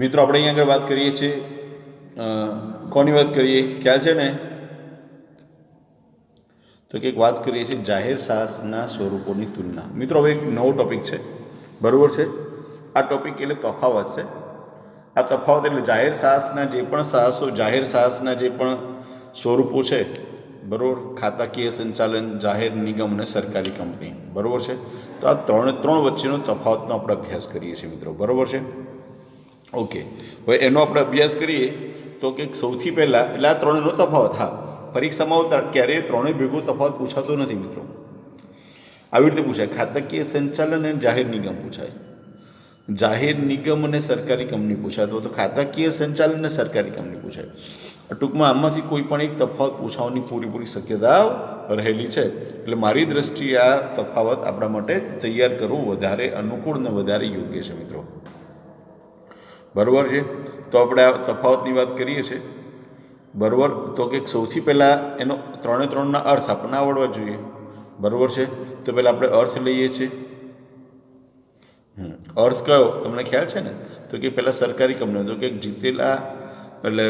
મિત્રો આપણે અહીંયા આગળ વાત કરીએ છીએ કોની વાત કરીએ ખ્યાલ છે ને તો કંઈક વાત કરીએ છીએ જાહેર સાહસના સ્વરૂપોની તુલના. મિત્રો હવે એક નવો ટૉપિક છે, બરાબર છે. આ ટૉપિક એટલે તફાવત છે. આ તફાવત એટલે જાહેર સાહસના જે પણ સાહસો, જાહેર સાહસના જે પણ સ્વરૂપો છે, બરાબર, ખાતાકીય સંચાલન, જાહેર નિગમ અને સરકારી કંપની, બરાબર છે. તો આ ત્રણ વચ્ચેનો તફાવતનો આપણે અભ્યાસ કરીએ છીએ મિત્રો, બરાબર છે. ઓકે, હવે એનો આપણે અભ્યાસ કરીએ તો કે સૌથી પહેલાં એટલે આ ત્રણનો તફાવત. હા, પરીક્ષામાં ક્યારેય ત્રણેય ભેગો તફાવત પૂછાતો નથી મિત્રો. આવી રીતે પૂછાય, ખાતાકીય સંચાલન અને જાહેર નિગમ પૂછાય, જાહેર નિગમ અને સરકારી કંપની પૂછાય, અથવા તો ખાતાકીય સંચાલન અને સરકારી કંપની પૂછાય. ટૂંકમાં આમાંથી કોઈ પણ એક તફાવત પૂછવાની પૂરેપૂરી શક્યતા રહેલી છે. એટલે મારી દ્રષ્ટિએ આ તફાવત આપણા માટે તૈયાર કરવું વધારે અનુકૂળ અને વધારે યોગ્ય છે મિત્રો, બરાબર છે. તો આપણે આ તફાવતની વાત કરીએ છીએ, બરાબર. તો કે સૌથી પહેલાં એનો ત્રણના અર્થ આપણને આવડવા જોઈએ, બરાબર છે. તો પહેલાં આપણે અર્થ લઈએ છીએ. અર્થ કયો તમને ખ્યાલ છે ને? તો કે પહેલાં સરકારી કંપનીઓ, તો કે જીતેલા એટલે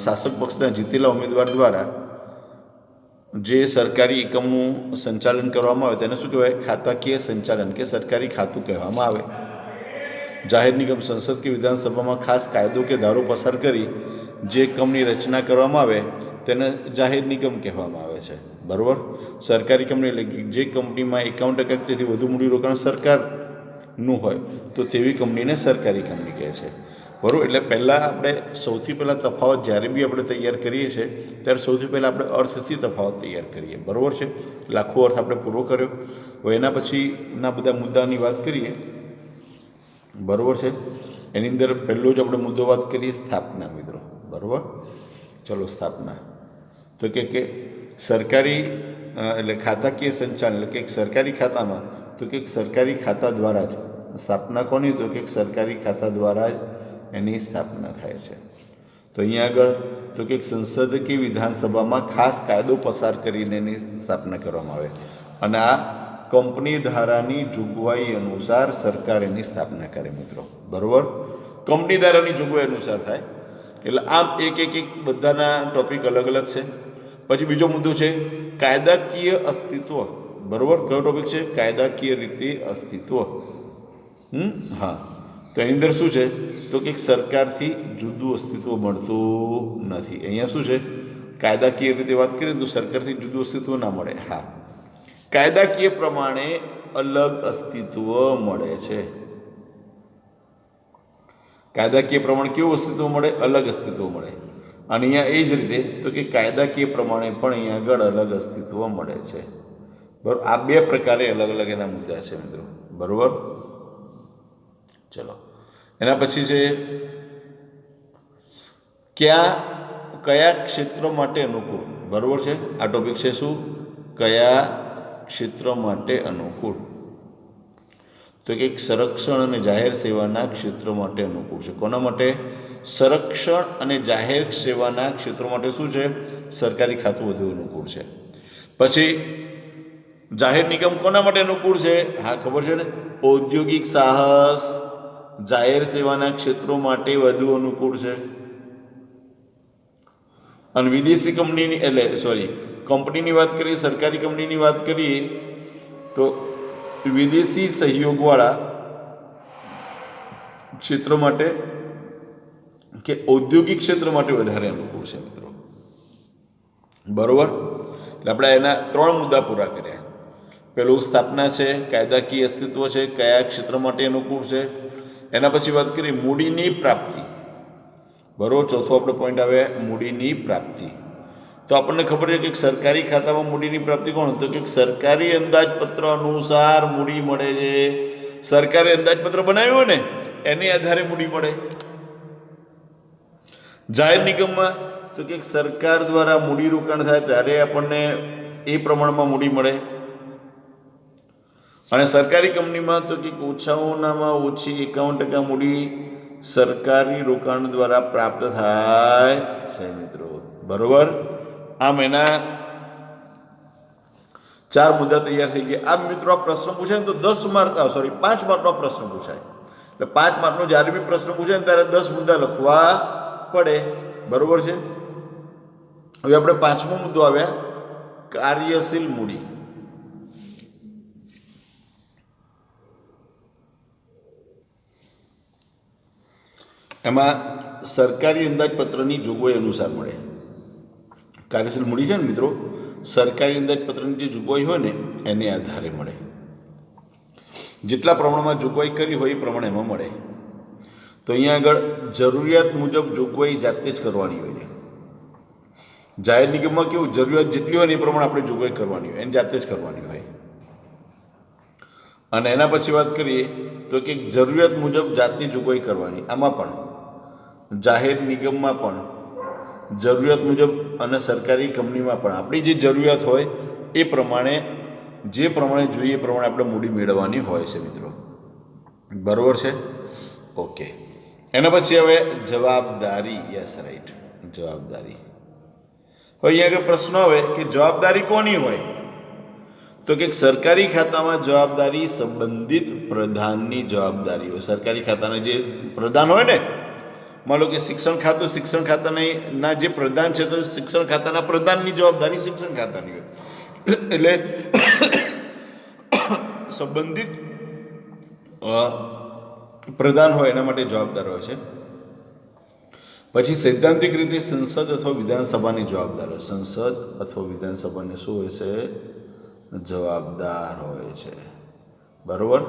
શાસક પક્ષના જીતેલા ઉમેદવાર દ્વારા જે સરકારી એકમનું સંચાલન કરવામાં આવે તેને શું કહેવાય? ખાતાકીય સંચાલન કે સરકારી ખાતું કહેવામાં આવે. જાહેર નિગમ સંસદ કે વિધાનસભામાં ખાસ કાયદો કે ધારો પસાર કરી જે એકમની રચના કરવામાં આવે તેને જાહેર નિગમ કહેવામાં આવે છે, બરાબર. સરકારી કંપની એટલે જે કંપનીમાં 51% તેથી વધુ મૂડીરોકાણ સરકારનું હોય તો તેવી કંપનીને સરકારી કંપની કહે છે, બરાબર. એટલે પહેલાં આપણે સૌથી પહેલાં તફાવત જ્યારે બી આપણે તૈયાર કરીએ છીએ ત્યારે સૌથી પહેલાં આપણે અર્થથી તફાવત તૈયાર કરીએ, બરાબર છે. લાખો અર્થ આપણે પૂરો કર્યો. હવે એના પછીના બધા મુદ્દાની વાત કરીએ, બરાબર છે. એની અંદર પહેલો જ આપણે મુદ્દો વાત કરીએ સ્થાપના મિત્રો, બરાબર. ચલો સ્થાપના. તો કે સરકારી એટલે ખાતાકીય સંચાલન એટલે કે સરકારી ખાતામાં, તો કે સરકારી ખાતા દ્વારા જ સ્થાપના કોની? તો કે સરકારી ખાતા દ્વારા જ એની સ્થાપના થાય છે. તો અહીંયા આગળ તો કે સંસદ કે વિધાનસભામાં ખાસ કાયદો પસાર કરીને એની સ્થાપના કરવામાં આવે અને આ કંપની ધારાની જોગવાઈ અનુસાર સરકાર એની સ્થાપના કરે મિત્રો, બરાબર. કંપની ધારાની જોગવાઈ અનુસાર થાય. એટલે આમ એક બધાના ટોપિક અલગ અલગ છે. પછી બીજો મુદ્દો છે કાયદાકીય અસ્તિત્વ, બરાબર. કયો ટોપિક છે? કાયદાકીય રીતે અસ્તિત્વ. હા, તો એની અંદર શું છે? તો કે સરકારથી જુદું અસ્તિત્વ મળતું નથી. અહીંયા શું છે? કાયદાકીય રીતે વાત કરીએ તો સરકારથી જુદું અસ્તિત્વ ના મળે. હા, કાયદાકીય પ્રમાણે અલગ અસ્તિત્વ મળે છે. કાયદાકીય પ્રમાણે કેવું અસ્તિત્વ મળે? અલગ અસ્તિત્વ મળે. અને અહીંયા એ જ રીતે તો કે કાયદાકીય પ્રમાણે પણ અહીંયા આગળ અલગ અસ્તિત્વ મળે છે, બરાબર. આ બે પ્રકારે અલગ અલગ એના મુદ્દા છે મિત્રો, બરાબર. ચલો એના પછી છે કયા ક્ષેત્ર માટે અનુકૂળ, બરાબર છે. આ ટોપિક છે શું? કયા ક્ષેત્ર માટે અનુકૂળ? તો કે સંરક્ષણ અને જાહેર સેવાના ક્ષેત્ર માટે અનુકૂળ છે. કોના માટે? સંરક્ષણ અને જાહેર સેવાના ક્ષેત્રો માટે શું છે? સરકારી ખાતું વધુ અનુકૂળ છે. પછી જાહેર નિગમ કોના માટે અનુકૂળ છે? હા, ખબર છે ને, ઔદ્યોગિક સાહસ, જાહેર સેવાના ક્ષેત્રો માટે વધુ અનુકૂળ છે. અને વિદેશી કંપનીની કંપનીની વાત કરીએ, સરકારી કંપનીની વાત કરીએ તો વિદેશી સહયોગવાળા ક્ષેત્ર માટે કે ઔદ્યોગિક ક્ષેત્ર માટે વધારે અનુકૂળ છે મિત્રો, બરાબર. એટલે આપણે એના ત્રણ મુદ્દા પૂરા કર્યા. પેલું સ્થાપના છે, કાયદાકીય અસ્તિત્વ છે, કયા ક્ષેત્ર માટે અનુકૂળ છે. એના પછી વાત કરીએ મૂડીની પ્રાપ્તિ, બરાબર. ચોથો આપણો પોઈન્ટ આવે મૂડીની પ્રાપ્તિ. તો આપણને ખબર છે કે સરકારી ખાતામાં મૂડીની પ્રાપ્તિ કોણ? તો કે સરકારી અંદાજપત્ર અનુસાર મૂડી મળે છે. સરકારે અંદાજપત્ર બનાવ્યું હોય ને એની આધારે મૂડી મળે. જાહેર નિગમમાં તો કે સરકાર દ્વારા મૂડી રોકાણ થાય ત્યારે આપણને એ પ્રમાણમાં મૂડી મળે. અને સરકારી કંપનીમાં તો કે ઓછામાં ઓછી 51% મૂડી સરકારી રોકાણ દ્વારા પ્રાપ્ત થાય છે મિત્રો, બરાબર. આમ એના 4 મુદ્દા તૈયાર થઈ ગયા. આ મિત્રો આ પ્રશ્ન પૂછાય ને તો 5 માર્કનો પ્રશ્ન પૂછાય. એટલે 5 માર્કનો જ્યારે બી પ્રશ્ન પૂછે ને ત્યારે 10 મુદ્દા લખવા પડે, બરોબર છે. હવે આપણે 5મો મુદ્દો આવ્યા કાર્યશીલ મૂડી. એમાં સરકારી અંદાજપત્રની જોગવાઈ અનુસાર મળે. કાર્યશીલ મૂડી છે ને મિત્રો, સરકારી અંદાજપત્રની જે જોગવાઈ હોય ને એને આધારે મળે. જેટલા પ્રમાણમાં જોગવાઈ કરી હોય એ પ્રમાણે એમાં મળે. તો અહીંયા આગળ જરૂરિયાત મુજબ જોગવાઈ જાતે જ કરવાની હોય છે. જાહેર નિગમમાં કેવું, જરૂરિયાત જેટલી હોય ને એ પ્રમાણે આપણે જોગવાઈ કરવાની હોય, એને જાતે જ કરવાની હોય. અને એના પછી વાત કરીએ તો કે જરૂરિયાત મુજબ જાતની જોગવાઈ કરવાની. આમાં પણ જાહેર નિગમમાં પણ જરૂરિયાત મુજબ અને સરકારી કંપનીમાં પણ આપણી જે જરૂરિયાત હોય એ પ્રમાણે, જે પ્રમાણે જોઈએ એ પ્રમાણે આપણે મૂડી મેળવવાની હોય છે મિત્રો, બરોબર છે. ઓકે, એના પછી હવે જવાબદારી. યસ રાઈટ, જવાબદારી. હવે અહીંયા આગળ પ્રશ્ન આવે કે જવાબદારી કોની હોય, તો કે સરકારી ખાતામાં જવાબદારી સંબંધિત પ્રધાનની જવાબદારી હોય. સરકારી ખાતાના જે પ્રધાન હોય ને, માનો કે શિક્ષણ ખાતું, શિક્ષણ ખાતાના જે પ્રધાન છે તો શિક્ષણ ખાતાના પ્રધાનની જવાબદારી શિક્ષણ ખાતાની હોય. એટલે સંબંધિત પ્રધાન હોય એના માટે જવાબદાર હોય છે. પછી સૈદ્ધાંતિક રીતે સંસદ અથવા વિધાનસભાની જવાબદાર હોય. સંસદ અથવા વિધાનસભાને શું હોય છે, જવાબદાર હોય છે, બરોબર.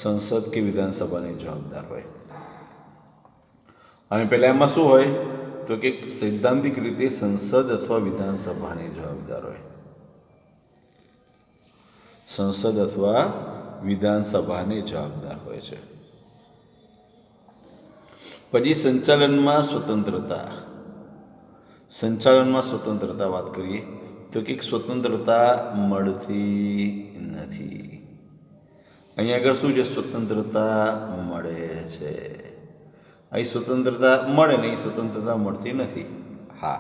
સંસદ કે વિધાનસભાની જવાબદાર હોય. અને પહેલાં એમાં શું હોય તો કે સૈદ્ધાંતિક રીતે સંસદ અથવા વિધાનસભાની જવાબદાર હોય. સંસદ અથવા વિધાનસભાની જવાબદાર હોય છે. પછી સંચાલનમાં સ્વતંત્રતા. સંચાલનમાં સ્વતંત્રતા વાત કરીએ તો કે સ્વતંત્રતા મળતી નથી. અહીંયા આગળ શું છે, સ્વતંત્રતા મળે છે. અહીં સ્વતંત્રતા મળે ને, એ સ્વતંત્રતા મળતી નથી. હા,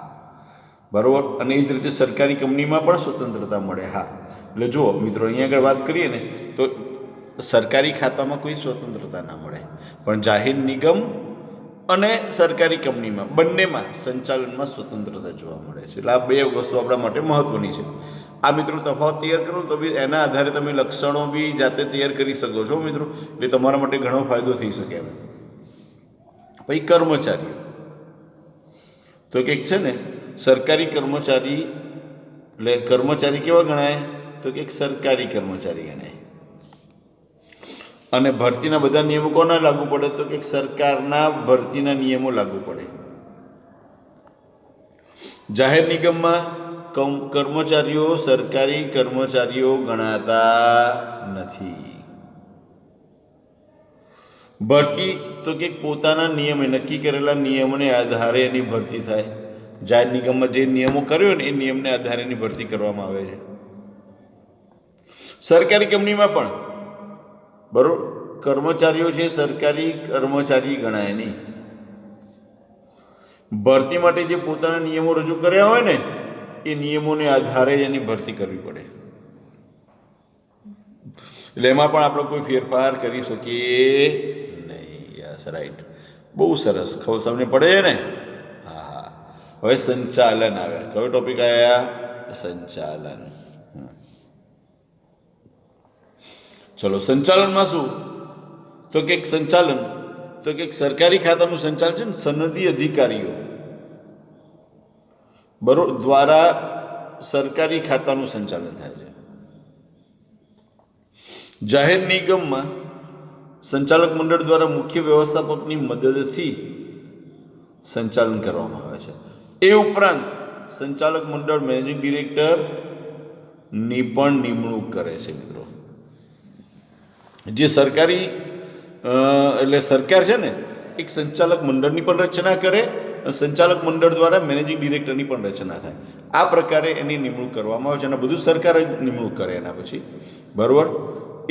બરાબર. અને એ જ રીતે સરકારી કંપનીમાં પણ સ્વતંત્રતા મળે. હા, એટલે જુઓ મિત્રો, અહીંયા આગળ વાત કરીએ ને તો સરકારી ખાતામાં કોઈ સ્વતંત્રતા ના મળે, પણ જાહેર નિગમ અને સરકારી કંપનીમાં બંનેમાં સંચાલનમાં સ્વતંત્રતા જોવા મળે છે. એટલે આ બે વસ્તુ આપણા માટે મહત્વની છે. આ મિત્રો તફાવત તૈયાર કરો તો બી એના આધારે તમે લક્ષણો બી જાતે તૈયાર કરી શકો છો મિત્રો, એટલે તમારા માટે ઘણો ફાયદો થઈ શકે એમ. પછી કર્મચારીઓ તો કંઈક છે ને, સરકારી કર્મચારી એટલે કર્મચારી કેવા ગણાય તો કંઈક સરકારી કર્મચારી ગણાય. અને ભરતીના બધા નિયમો કોના લાગુ પડે તો કે સરકારના ભરતીના નિયમો લાગુ પડે. જાહેર નિગમમાં કર્મચારીઓ સરકારી કર્મચારીઓ ગણાતા નથી. ભરતી તો કે પોતાના નિયમે નક્કી કરેલા નિયમોને આધારે એની ભરતી થાય. જાહેર નિગમમાં જે નિયમો કર્યો ને એ નિયમને આધારે એની ભરતી કરવામાં આવે છે. સરકારી કંપનીમાં પણ બરોબર કર્મચારીઓ છે, સરકારી કર્મચારી ગણાય નહીં. ભરતી માટે જે પોતાના નિયમો રજૂ કર્યા હોય ને એ નિયમોને આધારે જ એની ભરતી કરવી પડે. એટલે એમાં પણ આપણે કોઈ ફેરફાર કરી શકીએ નહીં. યસ રાઈટ, બહુ સરસ. ખબર તમને પડે ને? હા હા. હવે સંચાલન આવે. કયો ટોપિક આવ્યા? સંચાલન. ચલો, સંચાલનમાં શું તો કે સંચાલન તો કે સરકારી ખાતાનું સંચાલન છે ને સનદી અધિકારીઓ બરોબર દ્વારા સરકારી ખાતાનું સંચાલન થાય છે. જાહેર નિગમમાં સંચાલક મંડળ દ્વારા મુખ્ય વ્યવસ્થાપકની મદદથી સંચાલન કરવામાં આવે છે. એ ઉપરાંત સંચાલક મંડળ મેનેજિંગ ડિરેક્ટરની પણ નિમણૂક કરે છે મિત્રો. જે સરકારી એટલે સરકાર છે ને એક સંચાલક મંડળની પણ રચના કરે અને સંચાલક મંડળ દ્વારા મેનેજિંગ ડિરેક્ટરની પણ રચના થાય. આ પ્રકારે એની નિમણૂક કરવામાં આવે છે અને બધું સરકાર જ નિમણૂક કરે એના પછી, બરાબર.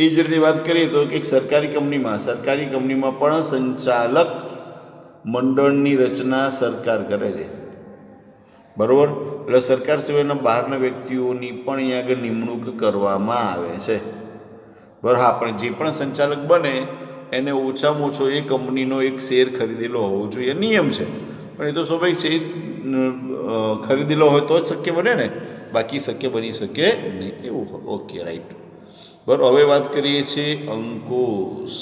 એ જ રીતે વાત કરીએ તો એક સરકારી કંપનીમાં પણ સંચાલક મંડળની રચના સરકાર કરે છે, બરાબર. એટલે સરકાર સિવાયના બહારના વ્યક્તિઓની પણ અહીંયા આગળ નિમણૂક કરવામાં આવે છે, બરાબર. હા, પણ જે પણ સંચાલક બને એને ઓછામાં ઓછો એ કંપનીનો એક શેર ખરીદેલો હોવો જોઈએ, નિયમ છે. પણ એ તો સ્વાભાવિક છે, ખરીદેલો હોય તો જ શક્ય બને ને, બાકી શક્ય બની શકે નહીં એવું. ઓકે, રાઈટ, બરાબર. હવે વાત કરીએ છીએ અંકુશ.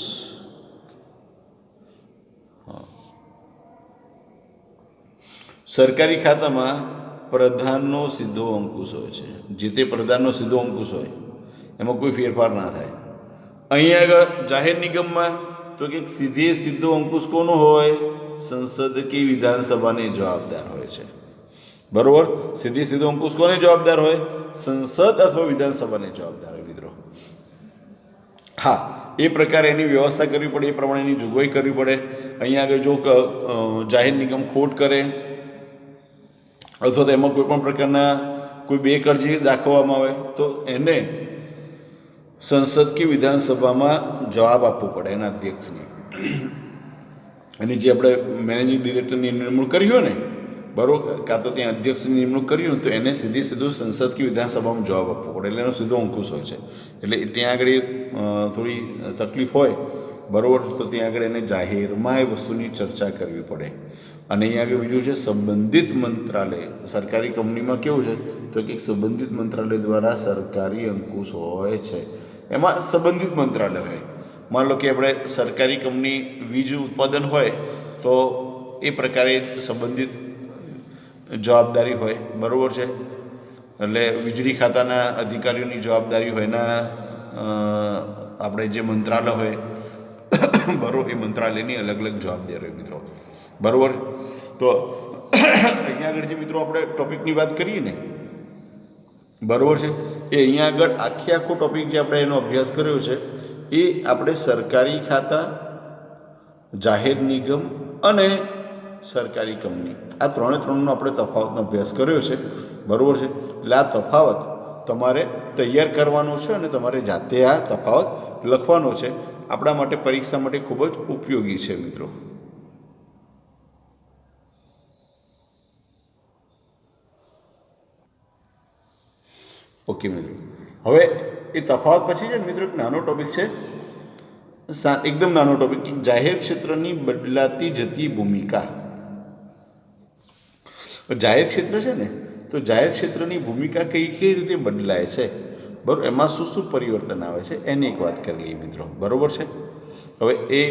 સરકારી ખાતામાં પ્રધાનનો સીધો અંકુશ હોય છે. જે તે પ્રધાનનો સીધો અંકુશ હોય એમાં કોઈ ફેરફાર ના થાય. અહીંયા આગળ જાહેર નિગમમાં તો કે સીધો અંકુશ કોનો હોય? સંસદ કે વિધાનસભાને જવાબદાર હોય છે, બરોબર. સીધો અંકુશ કોને જવાબદાર હોય? સંસદ અથવા વિધાનસભાને જવાબદાર હોય મિત્રો. હા, એ પ્રકારે એની વ્યવસ્થા કરવી પડે, એ પ્રમાણે એની જોગવાઈ કરવી પડે. અહીંયા આગળ જો જાહેર નિગમ ખોટ કરે અથવા તો એમાં કોઈ પણ પ્રકારના કોઈ બેકરજી દાખવવામાં આવે તો એને સંસદ કે વિધાનસભામાં જવાબ આપવો પડે એના અધ્યક્ષને. અને જે આપણે મેનેજિંગ ડિરેક્ટરની નિમણૂક કરી હોય ને, બરાબર, કાં તો ત્યાં અધ્યક્ષની નિમણૂક કરી હોય તો એને સીધું સંસદ કે વિધાનસભામાં જવાબ આપવો પડે, એટલે એનો સીધો અંકુશ હોય છે. એટલે ત્યાં આગળ થોડી તકલીફ હોય, બરાબર, તો ત્યાં આગળ એને જાહેરમાં એ વસ્તુની ચર્ચા કરવી પડે. અને અહીંયા આગળ બીજું છે સંબંધિત મંત્રાલય. સરકારી કંપનીમાં કેવું છે તો કે સંબંધિત મંત્રાલય દ્વારા સરકારી અંકુશ હોય છે. એમાં સંબંધિત મંત્રાલય હોય. માન લો કે આપણે સરકારી કંપની વીજ ઉત્પાદન હોય તો એ પ્રકારે સંબંધિત જવાબદારી હોય, બરાબર છે. એટલે વીજળી ખાતાના અધિકારીઓની જવાબદારી હોય, એના આપણે જે મંત્રાલય હોય, બરાબર, એ મંત્રાલયની અલગ અલગ જવાબદારી હોય મિત્રો, બરાબર. તો અહીંયા આગળ જે મિત્રો આપણે ટોપિકની વાત કરીએ ને, બરાબર છે, એ અહીંયા આગળ આખો ટોપિક જે આપણે એનો અભ્યાસ કર્યો છે એ આપણે સરકારી ખાતા, જાહેર નિગમ અને સરકારી કંપની, આ ત્રણનો આપણે તફાવતનો અભ્યાસ કર્યો છે, બરાબર છે. એટલે આ તફાવત તમારે તૈયાર કરવાનો છે અને તમારે જાતે આ તફાવત લખવાનો છે. આપણા માટે પરીક્ષા માટે ખૂબ જ ઉપયોગી છે મિત્રો. ઓકે મિત્રો, હવે એ તફાવત પછી છે ને મિત્રો એક નાનો ટોપિક છે, એકદમ નાનો ટોપિક, કે જાહેર ક્ષેત્રની બદલાતી જતી ભૂમિકા. જાહેર ક્ષેત્ર છે ને, તો જાહેર ક્ષેત્રની ભૂમિકા કઈ રીતે બદલાય છે, બરાબર, એમાં શું પરિવર્તન આવે છે એની એક વાત કરી લઈએ મિત્રો, બરાબર છે. હવે એ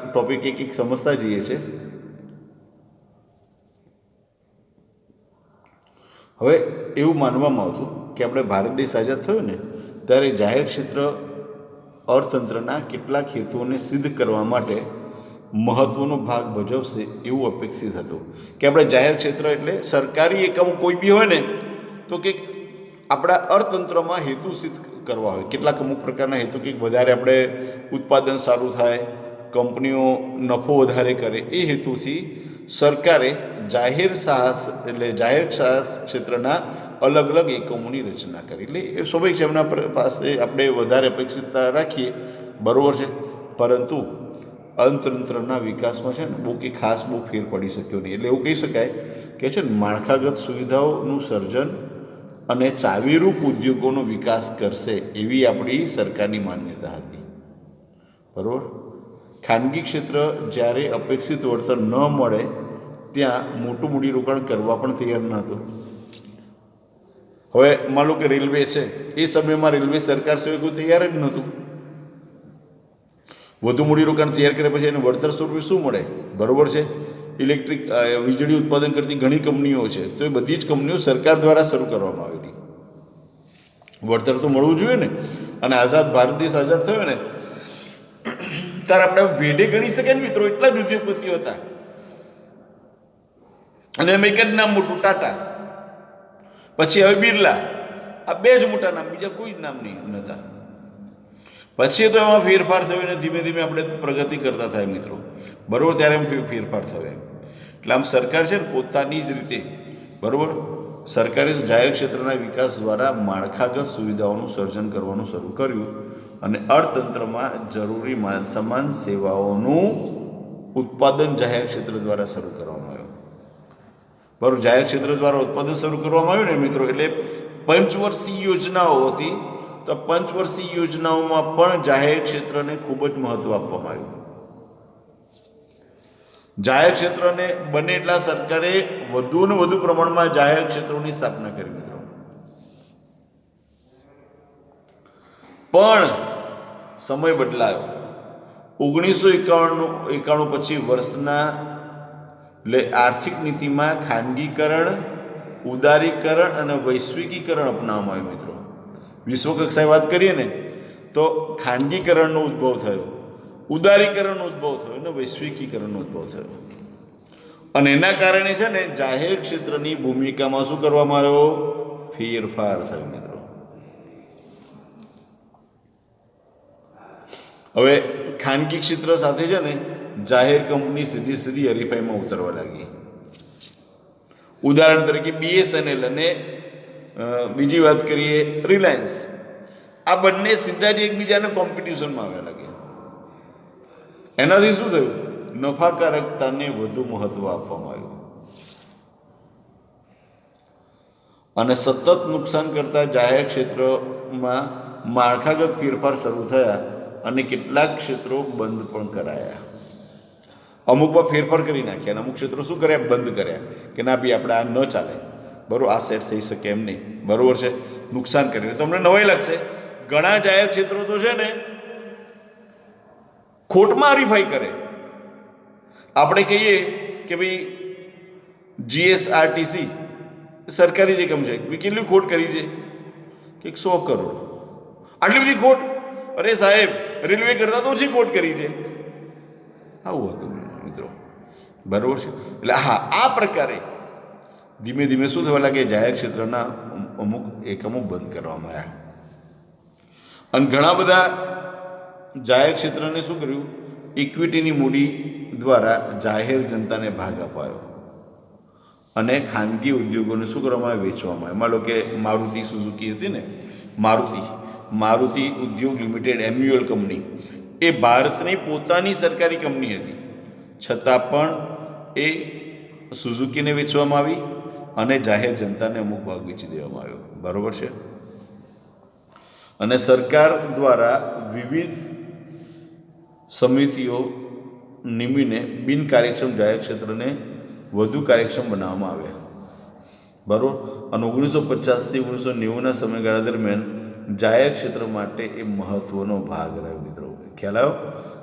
ટોપિક એક સમજતા જઈએ છે. હવે એવું માનવામાં આવતું કે આપણે ભારત દેશ આઝાદ થયો ને ત્યારે જાહેર ક્ષેત્ર અર્થતંત્રના કેટલાક હેતુઓને સિદ્ધ કરવા માટે મહત્વનો ભાગ ભજવશે એવું અપેક્ષિત હતું. કે આપણે જાહેર ક્ષેત્ર એટલે સરકારી એકમો કોઈ બી હોય ને તો કે આપણા અર્થતંત્રમાં હેતુ સિદ્ધ કરવા હોય, કેટલાક અમુક પ્રકારના હેતુ, કે વધારે આપણે ઉત્પાદન સારું થાય, કંપનીઓ નફો વધારે કરે, એ હેતુથી સરકારે જાહેર ક્ષેત્રના અલગ અલગ એકમોની રચના કરી. એટલે એ સ્વાભાવિક છે, એમના પાસે આપણે વધારે અપેક્ષિતતા રાખીએ, બરાબર છે. પરંતુ અર્થતંત્રના વિકાસમાં છે ને બહુ ફેર પડી શક્યો નહીં. એટલે એવું કહી શકાય કે છે ને માળખાગત સુવિધાઓનું સર્જન અને ચાવીરૂપ ઉદ્યોગોનો વિકાસ કરશે એવી આપણી સરકારની માન્યતા હતી, બરાબર. ખાનગી ક્ષેત્ર જ્યારે અપેક્ષિત વળતર ન મળે ત્યાં મોટું મૂડીરોકાણ કરવા પણ તૈયાર ન હતું. હવે માન લો કે રેલવે છે, એ સમયમાં રેલવે સરકાર સિવાય કોઈ તૈયાર જ નહોતું. વધુ મૂડીરોકાણ તૈયાર કર્યા પછી એને વળતર સ્વરૂપે શું મળે, બરાબર છે. વીજળી ઉત્પાદન કરતી ઘણી કંપનીઓ છે, તો એ બધી જ કંપનીઓ સરકાર દ્વારા શરૂ કરવામાં આવેલી. વળતર તો મળવું જોઈએ ને. અને ભારત દેશ આઝાદ થયો ને ત્યારે આપણે વેડે ગણી શકીએ ને મિત્રો, એટલા જ ઉદ્યોગપતિઓ હતા. અને એમ એક જ નામ મોટું, ટાટા, પછી હવે બિરલા, આ બે જ મોટા નામ, બીજા કોઈ જ નામ નહીં નતા. પછી તો એમાં ફેરફાર થયો ને ધીમે ધીમે આપણે પ્રગતિ કરતા થાય મિત્રો, બરાબર, ત્યારે એમ ફેરફાર થયો. એટલે આમ સરકાર છે ને પોતાની જ રીતે, બરાબર, સરકારે જાહેર ક્ષેત્રના વિકાસ દ્વારા માળખાગત સુવિધાઓનું સર્જન કરવાનું શરૂ કર્યું અને અર્થતંત્રમાં જરૂરી સમાન સેવાઓનું ઉત્પાદન જાહેર ક્ષેત્ર દ્વારા શરૂ કરવામાં આવ્યું, બરાબર. જાહેર ક્ષેત્ર દ્વારા ઉત્પાદન શરૂ કરવામાં આવ્યું ને મિત્રો, એટલે પંચવર્ષીય યોજનાઓ હતી તો પંચવર્ષીય યોજનાઓમાં પણ જાહેર ક્ષેત્રને ખૂબ જ મહત્વ આપવામાં આવ્યું. જાહેર ક્ષેત્રને બને એટલા સરકારે વધુ ને વધુ પ્રમાણમાં જાહેર ક્ષેત્રોની સ્થાપના કરી મિત્રો. પણ સમય બદલાયો. 1991 પછી વર્ષના આર્થિક નીતિમાં ખાનગીકરણ, ઉદારીકરણ અને વૈશ્વિકીકરણ અપનાવવામાં આવ્યું મિત્રો. વિશ્વ કક્ષાએ વાત કરીએ ને તો ખાનગીકરણનો ઉદ્ભવ થયો, ઉદારીકરણનો ઉદ્ભવ થયો અને વૈશ્વિકીકરણનો ઉદ્ભવ થયો. અને એના કારણે છે ને જાહેર ક્ષેત્રની ભૂમિકામાં શું કરવામાં આવ્યો? ફેરફાર થયો મિત્રો. હવે ખાનગી ક્ષેત્ર સાથે છે ને જાહેર કંપની સીધી હરીફાઈમાં ઉતરવા લાગી. ઉદાહરણ તરીકે BSNL અને બીજી વાત કરીએ રિલાયન્સ, આ બંને સીધા જ એકબીજાને કોમ્પિટિશનમાં આવ્યા લાગ્યા. એનાથી શું થયું? નફાકારકતાને વધુ મહત્વ આપવામાં આવ્યું અને સતત નુકસાન કરતા જાહેર ક્ષેત્રમાં માળખાગત ફેરફાર શરૂ થયા અને કેટલાક ક્ષેત્રો બંધ પણ કરાયા. અમુકમાં ફેરફાર કરી નાખ્યા અને અમુક ક્ષેત્રો શું કર્યા? બંધ કર્યા કે ના ભાઈ આપણે આ ન ચાલે, બરાબર, આ સેટ થઈ શકે એમ નહીં, બરાબર છે, નુકસાન કરીને. તમને નવાઈ લાગશે, ઘણા જાહેર ક્ષેત્રો તો છે ને ખોટમાં હરીફાઈ કરે. આપણે કહીએ કે ભાઈ GSRTC સરકારી જે કંપની છે, કેટલી ખોટ કરી છે? કે 100 કરોડ. આટલી બધી ખોટ? અરે સાહેબ, રેલવે કરતાં તો ઓછી ખોટ કરી છે. આવું હતું મિત્રો, બરાબર છે. એટલે હા, આ પ્રકારે ધીમે ધીમે શું થવા લાગે? જાહેર ક્ષેત્રના અમુક એકમો બંધ કરવામાં આવ્યા અને ઘણા બધા જાહેર ક્ષેત્રને શું કર્યું? ઇક્વિટીની મૂડી દ્વારા જાહેર જનતાને ભાગ અપાયો અને ખાનગી ઉદ્યોગોને શું કરવામાં આવે? વેચવામાં આવે. માનો કે મારુતિ સુઝુકી હતી ને, મારુતિ ઉદ્યોગ લિમિટેડ MUL કંપની, એ ભારતની પોતાની સરકારી કંપની હતી, છતાં પણ એ સુઝુકીને વેચવામાં આવી અને જાહેર જનતાને અમુક ભાગ વેચી દેવામાં આવ્યો, બરાબર છે. અને સરકાર દ્વારા વિવિધ સમિતિઓ નિમીને બિનકાર્યક્ષમ જાહેર ક્ષેત્રને વધુ કાર્યક્ષમ બનાવવામાં આવ્યા, બરાબર. અને 1950થી 1990ના સમયગાળા દરમિયાન જાહેર ક્ષેત્ર માટે એ મહત્વનો ભાગ રહ્યો મિત્રો. ખ્યાલ આવ્યો?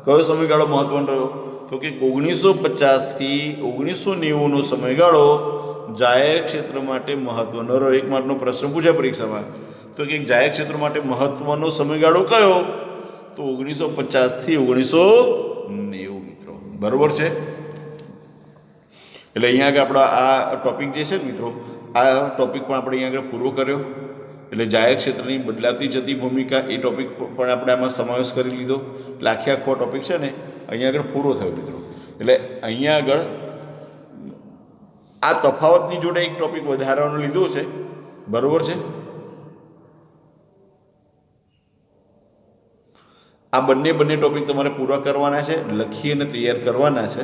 કયો સમયગાળો મહત્વનો રહ્યો? તો કે 1950થી 1990નો સમયગાળો જાહેર ક્ષેત્ર માટે મહત્વનો રહ્યો. એક માર્કનો પ્રશ્ન પૂછાય પરીક્ષામાં, તો કે જાહેર ક્ષેત્ર માટે મહત્વનો સમયગાળો કયો? તો 1950થી 1990 મિત્રો, બરાબર છે. એટલે અહીંયા આગળ આપણો આ ટોપિક જે છે ને મિત્રો, આ ટોપિક પણ આપણે અહીંયા આગળ પૂરો કર્યો. એટલે જાહેર ક્ષેત્રની બદલાતી જતી ભૂમિકા, એ ટોપિક પણ આપણે આમાં સમાવેશ કરી લીધો. એટલે આખો ટોપિક છે ને અહીંયા આગળ પૂરો થયો મિત્રો. એટલે અહીંયા આગળ આ તફાવતની જોડે એક ટોપિક વધારવાનો લીધો છે, બરાબર છે. આ બંને ટોપિક તમારે પૂરા કરવાના છે, લખી અને તૈયાર કરવાના છે.